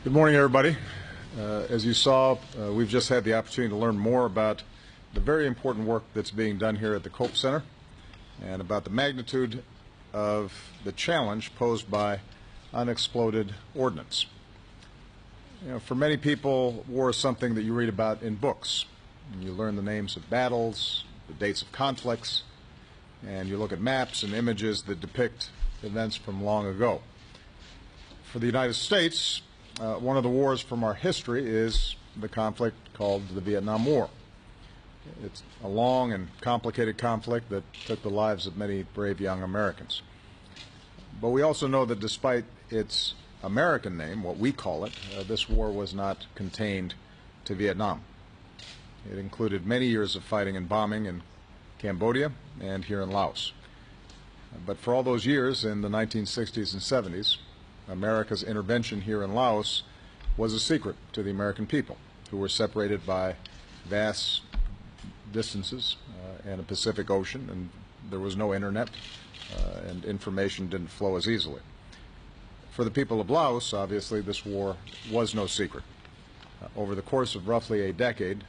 Good morning, everybody. As you saw, we've just had the opportunity to learn more about the very important work that's being done here at the Cope Center and about the magnitude of the challenge posed by unexploded ordnance. For many people, war is something that you read about in books. You learn the names of battles, the dates of conflicts, and you look at maps and images that depict events from long ago. For the United States, one of the wars from our history is the conflict called the Vietnam War. It's a long and complicated conflict that took the lives of many brave young Americans. But we also know that despite its American name, what we call it, this war was not contained to Vietnam. It included many years of fighting and bombing in Cambodia and here in Laos. But for all those years in the 1960s and 70s, America's intervention here in Laos was a secret to the American people, who were separated by vast distances and a Pacific Ocean, and there was no internet, and information didn't flow as easily. For the people of Laos, obviously, this war was no secret. Over the course of roughly a decade,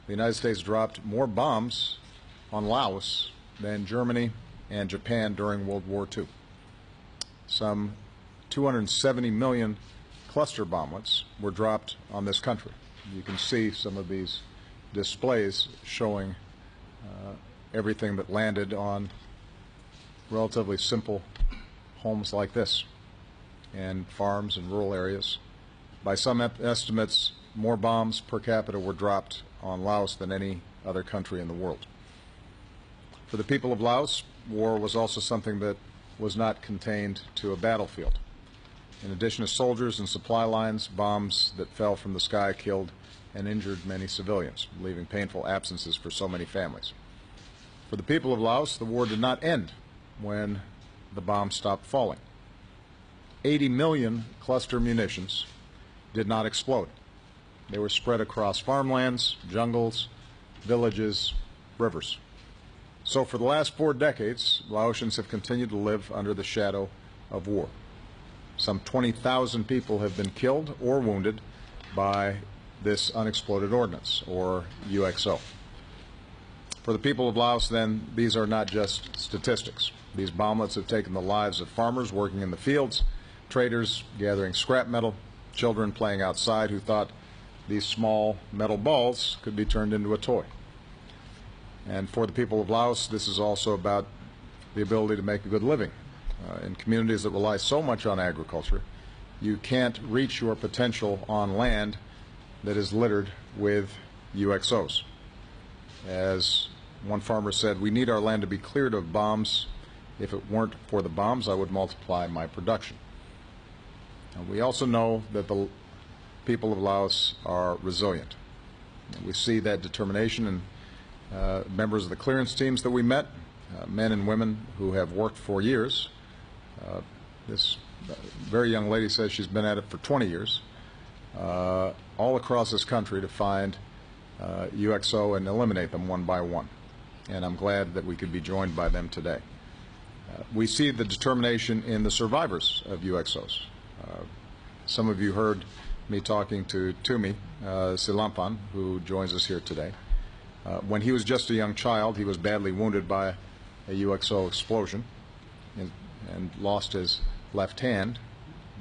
the United States dropped more bombs on Laos than Germany and Japan during World War II. Some 270 million cluster bomblets were dropped on this country. You can see some of these displays showing everything that landed on relatively simple homes like this and farms and rural areas. By some estimates, more bombs per capita were dropped on Laos than any other country in the world. For the people of Laos, war was also something that was not contained to a battlefield. In addition to soldiers and supply lines, bombs that fell from the sky killed and injured many civilians, leaving painful absences for so many families. For the people of Laos, the war did not end when the bombs stopped falling. 80 million cluster munitions did not explode. They were spread across farmlands, jungles, villages, rivers. So for the last 4 decades, Laotians have continued to live under the shadow of war. Some 20,000 people have been killed or wounded by this unexploded ordnance, or UXO. For the people of Laos, then, these are not just statistics. These bomblets have taken the lives of farmers working in the fields, traders gathering scrap metal, children playing outside who thought these small metal balls could be turned into a toy. And for the people of Laos, this is also about the ability to make a good living. In communities that rely so much on agriculture, you can't reach your potential on land that is littered with UXOs. As one farmer said, we need our land to be cleared of bombs. If it weren't for the bombs, I would multiply my production. And we also know that the people of Laos are resilient. And we see that determination in members of the clearance teams that we met, men and women who have worked for years. This very young lady says she's been at it for 20 years, all across this country to find UXO and eliminate them one by one. And I'm glad that we could be joined by them today. We see the determination in the survivors of UXOs. Some of you heard me talking to Tumi Silampan, who joins us here today. When he was just a young child, he was badly wounded by a UXO explosion and lost his left hand,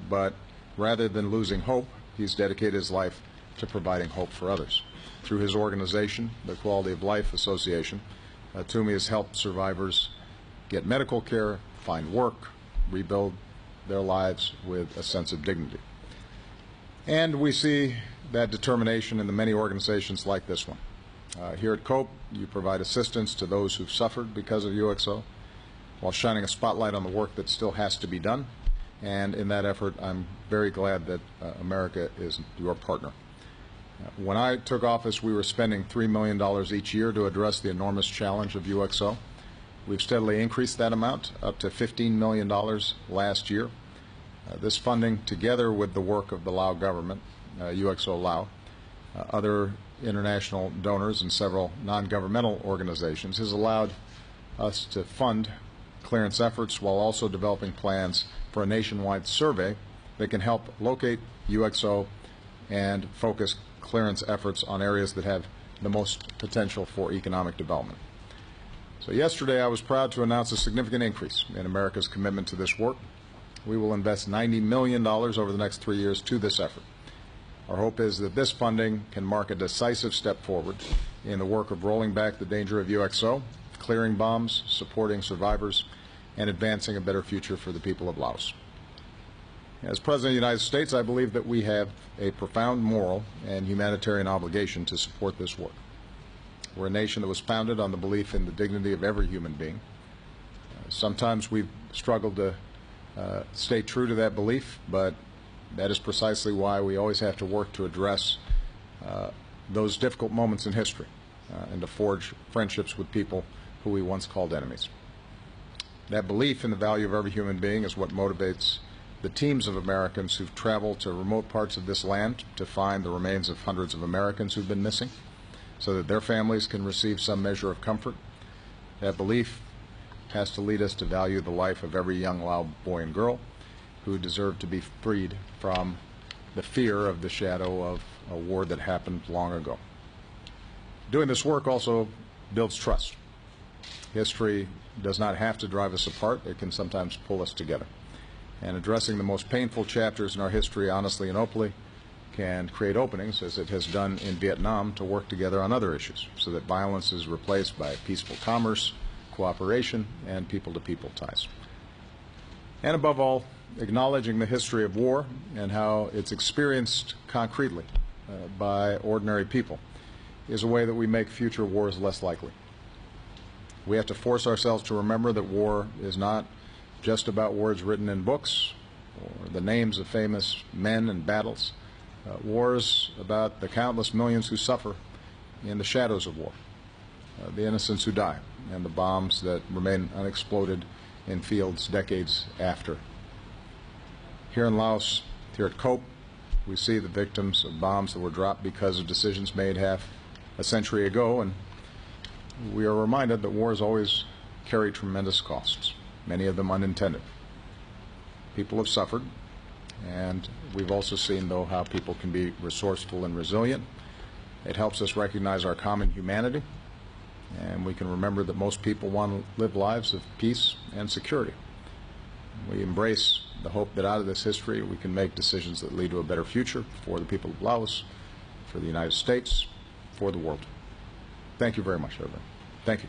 but rather than losing hope, he's dedicated his life to providing hope for others. Through his organization, the Quality of Life Association, Tumi has helped survivors get medical care, find work, rebuild their lives with a sense of dignity. And we see that determination in the many organizations like this one. Here at COPE, you provide assistance to those who've suffered because of UXO, while shining a spotlight on the work that still has to be done. And in that effort, I'm very glad that America is your partner. When I took office, we were spending $3 million each year to address the enormous challenge of UXO. We've steadily increased that amount up to $15 million last year. This funding, together with the work of the Lao government, UXO Lao, other international donors and several non-governmental organizations, has allowed us to fund clearance efforts while also developing plans for a nationwide survey that can help locate UXO and focus clearance efforts on areas that have the most potential for economic development. So yesterday I was proud to announce a significant increase in America's commitment to this work. We will invest $90 million over the next 3 years to this effort. Our hope is that this funding can mark a decisive step forward in the work of rolling back the danger of UXO, clearing bombs, supporting survivors, and advancing a better future for the people of Laos. As President of the United States, I believe that we have a profound moral and humanitarian obligation to support this work. We're a nation that was founded on the belief in the dignity of every human being. Sometimes we've struggled to stay true to that belief, but that is precisely why we always have to work to address those difficult moments in history and to forge friendships with people who we once called enemies. That belief in the value of every human being is what motivates the teams of Americans who've traveled to remote parts of this land to find the remains of hundreds of Americans who've been missing, so that their families can receive some measure of comfort. That belief has to lead us to value the life of every young Lao boy and girl who deserve to be freed from the fear of the shadow of a war that happened long ago. Doing this work also builds trust. History does not have to drive us apart. It can sometimes pull us together. And addressing the most painful chapters in our history honestly and openly can create openings, as it has done in Vietnam, to work together on other issues so that violence is replaced by peaceful commerce, cooperation, and people-to-people ties. And above all, acknowledging the history of war and how it's experienced concretely by ordinary people is a way that we make future wars less likely. We have to force ourselves to remember that war is not just about words written in books or the names of famous men and battles. Wars about the countless millions who suffer in the shadows of war, the innocents who die, and the bombs that remain unexploded in fields decades after. Here in Laos, here at COPE, we see the victims of bombs that were dropped because of decisions made half a century ago, and we are reminded that wars always carry tremendous costs, many of them unintended. People have suffered. And we've also seen, though, how people can be resourceful and resilient. It helps us recognize our common humanity, and we can remember that most people want to live lives of peace and security. We embrace the hope that out of this history we can make decisions that lead to a better future for the people of Laos, for the United States, for the world. Thank you very much, everyone. Thank you.